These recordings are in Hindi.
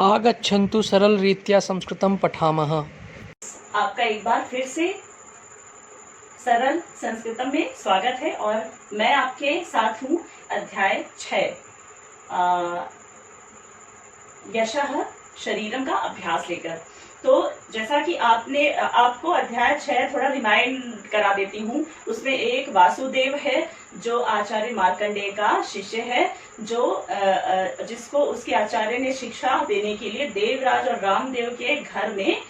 आगच्छन्तु सरलरीत्या संस्कृतं पठामः। आपका एक बार फिर से सरल संस्कृतम में स्वागत है और मैं आपके साथ हूँ अध्याय 6 यशः शरीरम का अभ्यास लेकर। तो जैसा कि आपको अध्याय 6 थोड़ा रिमाइंड करा देती हूँ। उसमें एक वासुदेव है जो आचार्य मार्कंडेय का शिष्य है, जो जिसको उसके आचार्य ने शिक्षा देने के लिए देवराज और रामदेव के घर में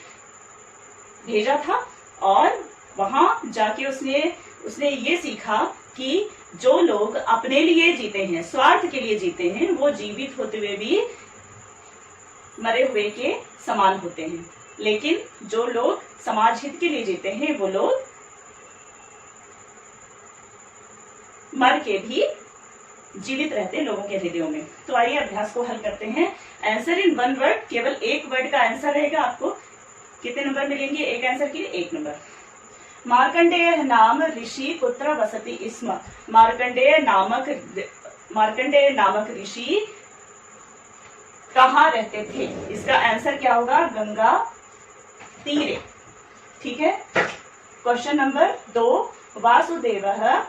भेजा था। और वहां जाके उसने ये सीखा कि जो लोग अपने लिए जीते हैं, स्वार्थ के लिए जीते हैं, वो जीवित होते हुए भी मरे हुए के समान होते हैं। लेकिन जो लोग समाज हित के लिए जीते हैं, वो लोग मर के भी जीवित रहते हैं लोगों के हृदयों में। तो आइए अभ्यास को हल करते हैं। आंसर इन 1 वर्ड, केवल एक वर्ड का आंसर रहेगा। आपको कितने नंबर मिलेंगे एक आंसर के लिए? 1 नंबर। मार्कंडेय नाम ऋषि कुत्र वसति स्म। मार्कंडेय नामक ऋषि कहाँ रहते थे? इसका आंसर क्या होगा? गंगा तीरे। ठीक है। क्वेश्चन नंबर 2, वासुदेवः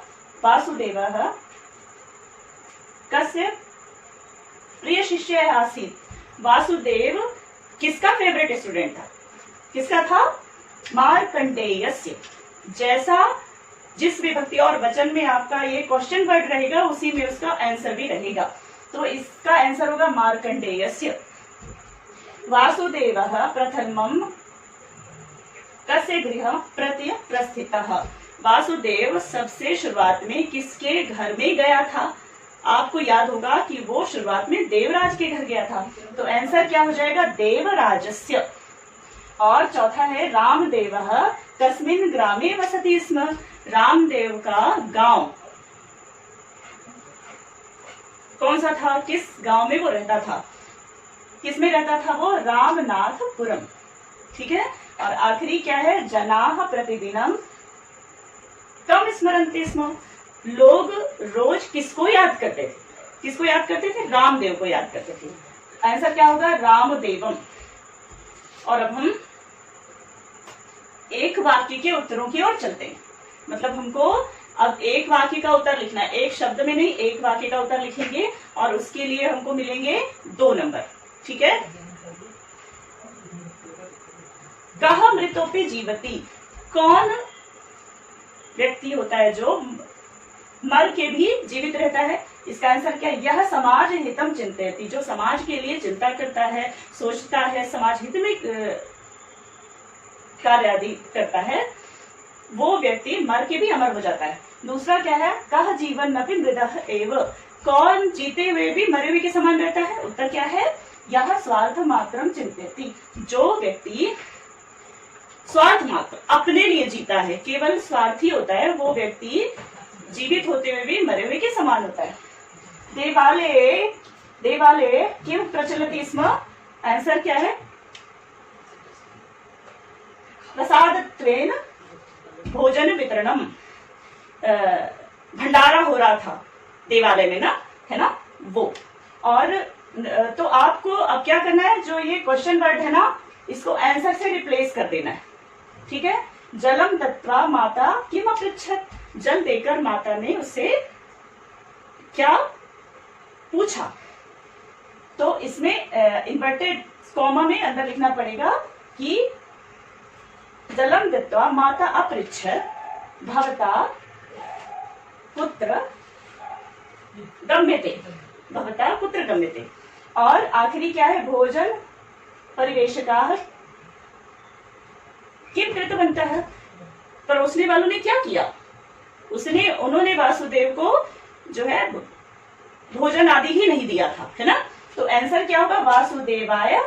कस्य प्रिय शिष्य आसीत्। वासुदेव किसका फेवरेट स्टूडेंट था? किसका था? मार्कंडेयस्य। जैसा जिस विभक्ति और वचन में आपका ये क्वेश्चन वर्ड रहेगा, उसी में उसका आंसर भी रहेगा। तो इसका आंसर होगा मार्कंडेयस्य। वासुदेवः प्रथमं कस्य गृहं प्रति प्रस्थितः। वासुदेव सबसे शुरुआत में किसके घर में गया था? आपको याद होगा कि वो शुरुआत में देवराज के घर गया था। तो आंसर क्या हो जाएगा? देवराजस्य। और चौथा है रामदेवः कस्मिन् ग्रामे वसति स्म। रामदेव का गांव कौन सा था? किस गांव में वो रहता था? किस में रहता था वो? रामनाथपुरम। ठीक है। और आखिरी क्या है? जनाः प्रतिदिनम कम स्मरन्ति स्म। लोग रोज किसको याद करते थे? किसको याद करते थे? रामदेव को याद करते थे। आंसर क्या होगा? रामदेवम। और अब हम एक वाक्य के उत्तरों की ओर चलते हैं। मतलब हमको अब एक वाक्य का उत्तर लिखना है, एक शब्द में नहीं, एक वाक्य का उत्तर लिखेंगे और उसके लिए हमको मिलेंगे 2 नंबर। ठीक है। कह मृतोपि जीवति। कौन व्यक्ति होता है जो मर के भी जीवित रहता है? इसका आंसर क्या है? यह समाज हितम चिंतयति। जो समाज के लिए चिंता करता है, सोचता है, समाज हित में कार्य आदि करता है, वो व्यक्ति मर के भी अमर हो जाता है। दूसरा क्या है? कह जीवन नपि मृदः एव। कौन जीते हुए भी मरे हुए के समान रहता है? उत्तर क्या है? यह स्वार्थ मात्रम चिंतयति। जो व्यक्ति स्वार्थ मात्र अपने लिए जीता है, केवल स्वार्थी होता है, वो व्यक्ति जीवित होते हुए भी मरे हुए के समान होता है। देवालये किम प्रचलति स्म। आंसर क्या है? प्रसादत्वेन भोजन वितरणम। भंडारा हो रहा था देवालय में ना, है ना वो। और तो आपको अब क्या करना है? जो ये क्वेश्चन वर्ड है ना, इसको आंसर से रिप्लेस कर देना है। ठीक है। जलम दत्वा माता किम अपृच्छत। जल देकर माता ने उससे क्या पूछा? तो इसमें इन्वर्टेड कॉमा में अंदर लिखना पड़ेगा कि जलम दत्वा माता अपृच्छत भवता पुत्र गम्यते। भवता पुत्र गम्यते। और आखिरी क्या है? भोजन परिवेशकाः किम कृतवन्तः। परोसने वालों ने क्या किया? उन्होंने वासुदेव को जो है भोजन आदि ही नहीं दिया था, है ना। तो आंसर क्या होगा? वासुदेवाय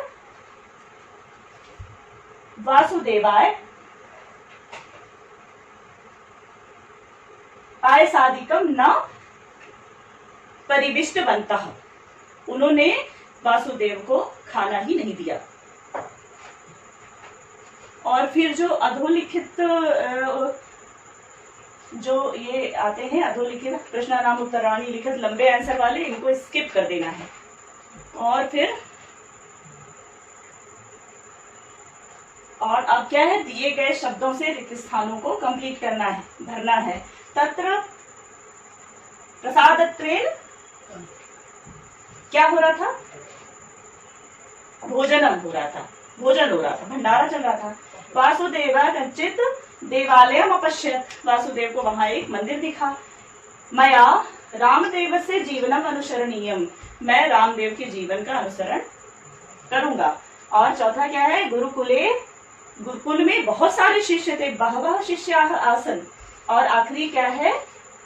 पायसादिकम न परिविष्टवन्तः। उन्होंने वासुदेव को खाना ही नहीं दिया। और फिर जो अधोलिखित जो ये आते हैं अधोलिखित प्रश्नानाम उत्तराणी लिखित लंबे आंसर वाले, इनको स्किप कर देना है। और फिर अब क्या है, दिए गए शब्दों से रिक्त स्थानों को कंप्लीट करना है, भरना है। तत्र प्रसादत्वेन क्या हो रहा था, भोजनम हो रहा था, भोजन हो रहा था, भंडारा चल रहा था। वासुदेव कच्चित देवालयम अपश्यत, वासुदेव को वहां एक मंदिर दिखा। मया रामदेव से जीवनम अनुसरणीयम, मैं रामदेव के जीवन का अनुसरण करूंगा। और चौथा क्या है, गुरुकुल में बहुत सारे शिष्य थे, बहवः शिष्याः आसन। और आखिरी क्या है,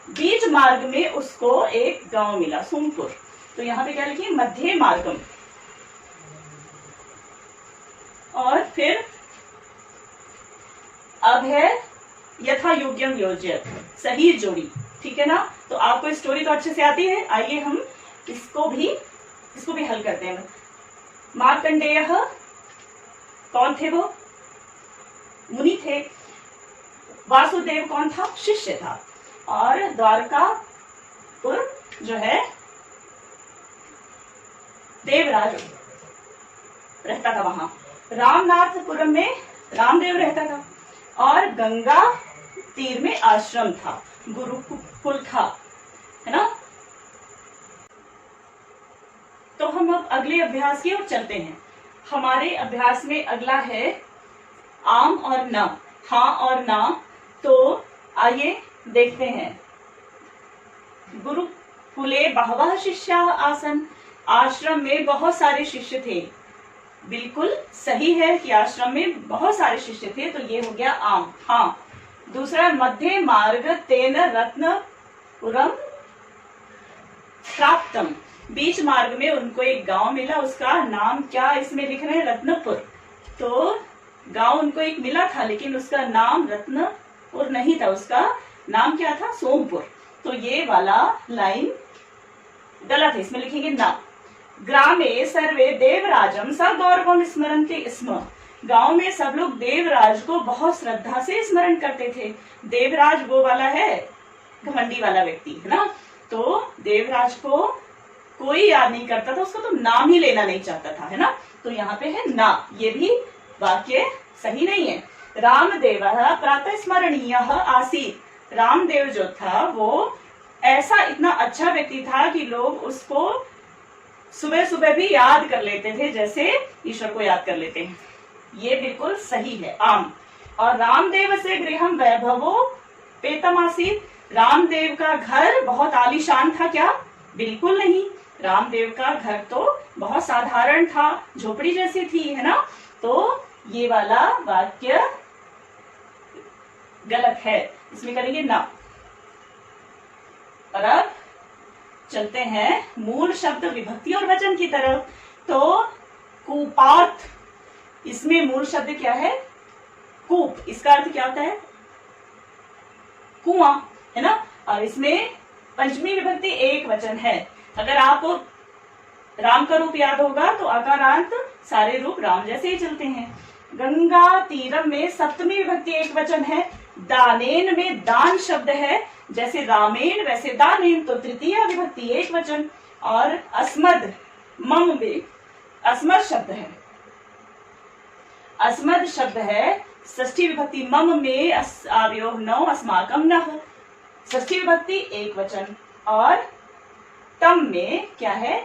बीच मार्ग में उसको एक गांव मिला, सोमपुर। तो यहाँ पे क्या लिखिए, मध्य मार्गम। और फिर अब है यथा योग्यम योज्यत, सही जोड़ी, ठीक है ना। तो आपको स्टोरी तो अच्छे से आती है, आइए हम इसको भी हल करते हैं। मार्कंडेय कौन थे, वो मुनि थे। वासुदेव कौन था, शिष्य था। और द्वारकापुर जो है देवराज रहता था वहां। रामनाथपुरम में रामदेव रहता था। और गंगा तीर में आश्रम था, गुरुकुल था, है ना। तो हम अब अगले अभ्यास की ओर चलते हैं। हमारे अभ्यास में अगला है आम और न, हाँ और ना। तो आइए देखते हैं। गुरुकुले बहवः शिष्याः आसन, आश्रम में बहुत सारे शिष्य थे। बिल्कुल सही है कि आश्रम में बहुत सारे शिष्य थे, तो ये हो गया आम, हाँ। दूसरा, मध्य मार्ग तेन रत्नपुरम प्राप्तम, बीच मार्ग में उनको एक गांव मिला, उसका नाम क्या इसमें लिख रहे हैं, रत्नपुर। तो गांव उनको एक मिला था, लेकिन उसका नाम रत्नपुर नहीं था, उसका नाम क्या था, सोमपुर। तो ये वाला लाइन गलत है, इसमें लिखेंगे ना। ग्रामे सर्वे देवराजम स गौरवम स्मरन्ति स्म, गांव में सब लोग देवराज को बहुत श्रद्धा से स्मरण करते थे। देवराज वो वाला है, घमंडी वाला व्यक्ति, है ना। तो देवराज को कोई याद नहीं करता था, उसको तो नाम ही लेना नहीं चाहता था, है ना। तो यहाँ पे है ना, ये भी वाक्य सही नहीं है। रामदेव प्रातः स्मरणीय आसीत, रामदेव जो था वो ऐसा इतना अच्छा व्यक्ति था कि लोग उसको सुबह सुबह भी याद कर लेते थे, जैसे ईश्वर को याद कर लेते हैं। ये बिल्कुल सही है, आम। और रामदेव से गृहम वैभवो पेतमासीत, रामदेव का घर बहुत आलीशान था क्या, बिल्कुल नहीं। रामदेव का घर तो बहुत साधारण था, झोपड़ी जैसी थी, है ना। तो ये वाला वाक्य गलत है, इसमें करेंगे ना। और अब चलते हैं मूल शब्द विभक्ति और वचन की तरफ। तो कूपार्थ, इसमें मूल शब्द क्या है, कूप, इसका अर्थ क्या होता है, कुआं, है ना। और इसमें पंचमी विभक्ति एक वचन है। अगर आपको राम का रूप याद होगा तो आकारांत सारे रूप राम जैसे ही चलते हैं। गंगा तीरम में सप्तमी विभक्ति एक वचन है। दानेन में दान शब्द है, जैसे रामेन वैसे दानेन, तो तृतीय विभक्ति एक वचन। और अस्मद मम में अस्मद शब्द है, अस्मद शब्द है षष्ठी विभक्ति, मम में अवयव नौ, अस्माकम नः, षष्ठी विभक्ति एक वचन। और तम में क्या है,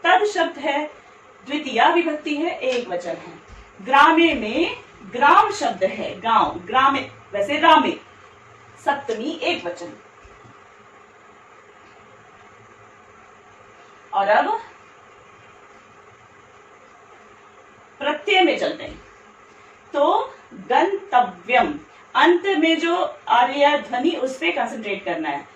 तद शब्द है, द्वितीय विभक्ति है, एक वचन है। ग्रामे में ग्राम शब्द है, गांव, ग्रामे वैसे रामे, सप्तमी एक वचन। और अब प्रत्यय में चलते हैं। तो गंतव्यम, अंत में जो आर्य ध्वनि उस पे कंसंट्रेट करना है।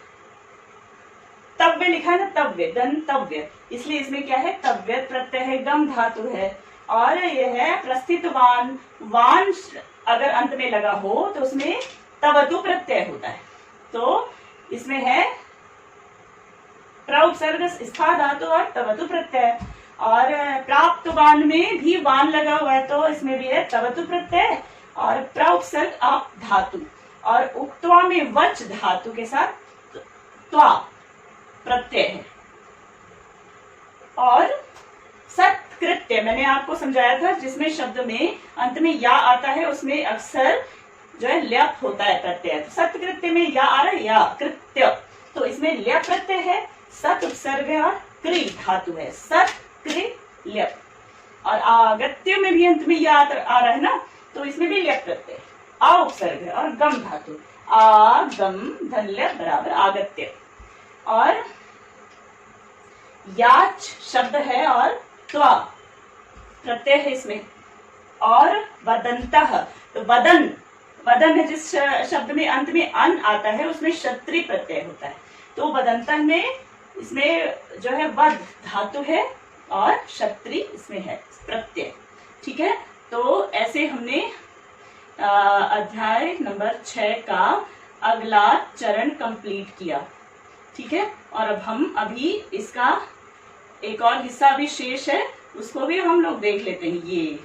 तव्य लिखा है ना, तव्य, गंतव्य, इसलिए इसमें क्या है, तव्य प्रत्यय है, गम धातु है। और यह है प्रस्थितवान, वान अगर अंत में लगा हो तो उसमें तवतु प्रत्यय होता है। तो इसमें है प्रउपसर्ग स्था धातु और तवतु प्रत्यय। और प्राप्तवान में भी वान लगा हुआ है, तो इसमें भी है तवतु प्रत्यय और प्रउपसर्ग आप धातु। और उक्त्वा में वच धातु के साथ त्वा प्रत्यय है। और सत सत्कृत्य मैंने आपको समझाया था, जिसमें शब्द में अंत में या आता है उसमें अक्सर जो है ल्यप होता है प्रत्यय। सत्कृत्य में या आ रहा है, या कृत्य, तो इसमें ल्यप प्रत्यय है, सत उपसर्ग है और कृ धातु है, सत कृ ल्यप। और आगत्य में भी अंत में या आ रहा है ना, तो इसमें भी ल्यप प्रत्यय, आ उपसर्ग है और गम धातु, आगम धन्य बराबर आगत्य। और याच शब्द है और त्वा प्रत्यय है इसमें, और वदंतः, तो वदन, वदन है जिस शब्द में अंत में अन आता है उसमें क्षत्रि प्रत्यय होता है, तो वदंतः में इसमें जो है वद धातु है और क्षत्रि इसमें है प्रत्यय। ठीक है, तो ऐसे हमने अध्याय नंबर 6 का अगला चरण कंप्लीट किया। ठीक है, और अब हम अभी इसका एक और हिस्सा भी शेष है, उसको भी हम लोग देख लेते हैं।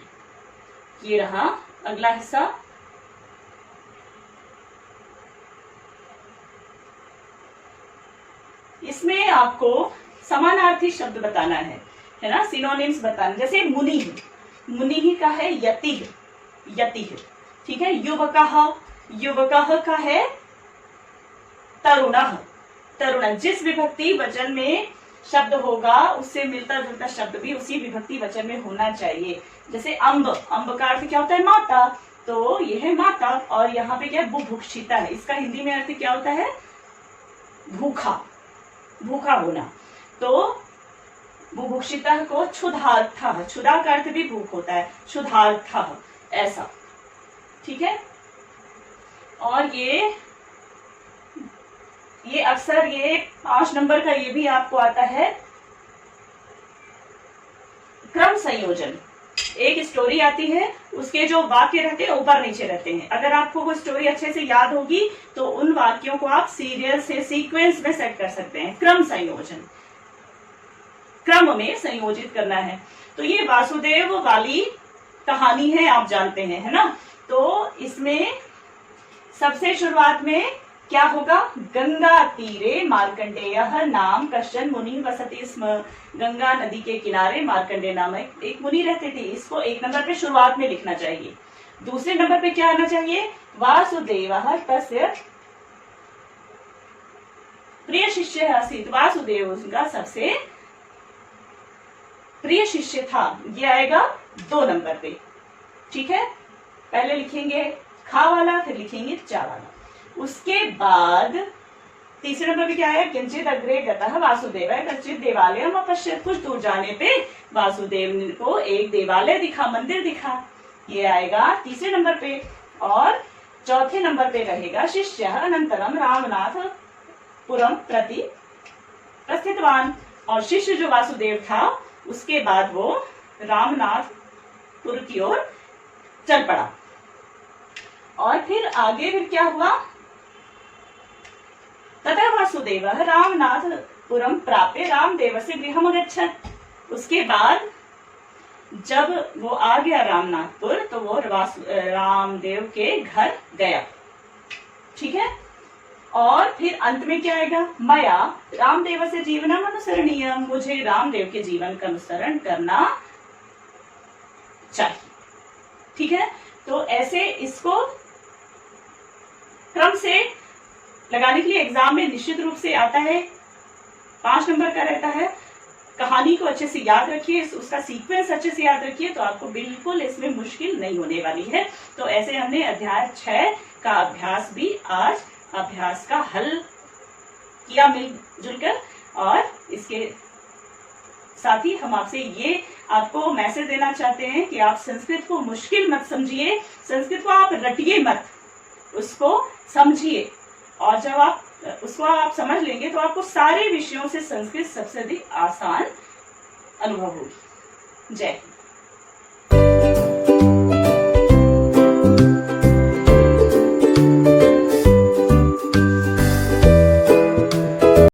ये रहा अगला हिस्सा। इसमें आपको समानार्थी शब्द बताना है ना, सिनोनिम्स बताना। जैसे मुनि, मुनि ही का है यतिः, यतिः। ठीक है, युवकः, युवकः का है तरुणः, तरुण। जिस विभक्ति वचन में शब्द होगा उससे मिलता जुलता शब्द भी उसी विभक्ति वचन में होना चाहिए। जैसे अम्ब, अम्ब का अर्थ क्या होता है? माता, तो यह है माता। और यहाँ पे क्या है? बुभुक्षिता है, इसका हिंदी में अर्थ क्या होता है? भूखा, भूखा होना। तो बुभुक्षिता को क्षुधार्थः, क्षुधा का अर्थ भी भूख होता है, क्षुधार्थः ऐसा। ठीक है, और ये अक्सर ये 5 नंबर का ये भी आपको आता है क्रम संयोजन। एक स्टोरी आती है, उसके जो वाक्य रहते हैं ऊपर नीचे रहते हैं। अगर आपको वो स्टोरी अच्छे से याद होगी तो उन वाक्यों को आप सीरियल से सीक्वेंस में सेट कर सकते हैं। क्रम संयोजन, क्रम में संयोजित करना है। तो ये वासुदेव वाली कहानी है, आप जानते हैं, है ना। तो इसमें सबसे शुरुआत में क्या होगा? गंगा तीरे मार्कंडेयः नाम कश्चन मुनि वसति स्म। गंगा नदी के किनारे मार्कंडेय नामक एक मुनि रहते थे। इसको 1 नंबर पे शुरुआत में लिखना चाहिए। दूसरे नंबर पे क्या आना चाहिए? वासुदेवः तस्य प्रिय शिष्य आसीत्। वासुदेव उनका सबसे प्रिय शिष्य था, ये आएगा 2 नंबर पे। ठीक है, पहले लिखेंगे खा वाला, फिर लिखेंगे चा वाला। उसके बाद तीसरे नंबर पे क्या है? किंचित अग्रे गतः वासुदेवः कश्चित् देवालयम् अपश्यत्। कुछ दूर जाने पे वासुदेव को एक देवालय दिखा, मंदिर दिखा, ये आएगा तीसरे नंबर पे। और चौथे नंबर पे रहेगा शिष्यः अनंतरम रामनाथपुरम प्रति प्रस्थितवान। और शिष्य जो वासुदेव था उसके बाद वो रामनाथपुर की ओर चल पड़ा। और फिर आगे फिर क्या हुआ? तथा वासुदेवः रामनाथपुरम प्राप्य रामदेवस्य गृहम् अगच्छत्। उसके बाद जब वो आ गया रामनाथपुर तो वो रामदेव के घर गया। ठीक है, और फिर अंत में क्या आएगा? मया रामदेवस्य जीवनम् अनुसरणीयम्। मुझे रामदेव के जीवन का अनुसरण करना चाहिए। ठीक है, तो ऐसे इसको क्रम से लगाने के लिए एग्जाम में निश्चित रूप से आता है, 5 नंबर का रहता है। कहानी को अच्छे से याद रखिए, उसका सीक्वेंस अच्छे से याद रखिए, तो आपको बिल्कुल इसमें मुश्किल नहीं होने वाली है। तो ऐसे हमने अध्याय 6 का अभ्यास भी आज अभ्यास का हल किया मिलजुल कर। और इसके साथ ही हम आपसे ये आपको मैसेज देना चाहते हैं कि आप संस्कृत को मुश्किल मत समझिए, संस्कृत को आप रटिए मत, उसको समझिए। और जब आप उसको आप समझ लेंगे तो आपको सारे विषयों से संस्कृत सबसे अधिक आसान अनुभव होगी। जय हिंद।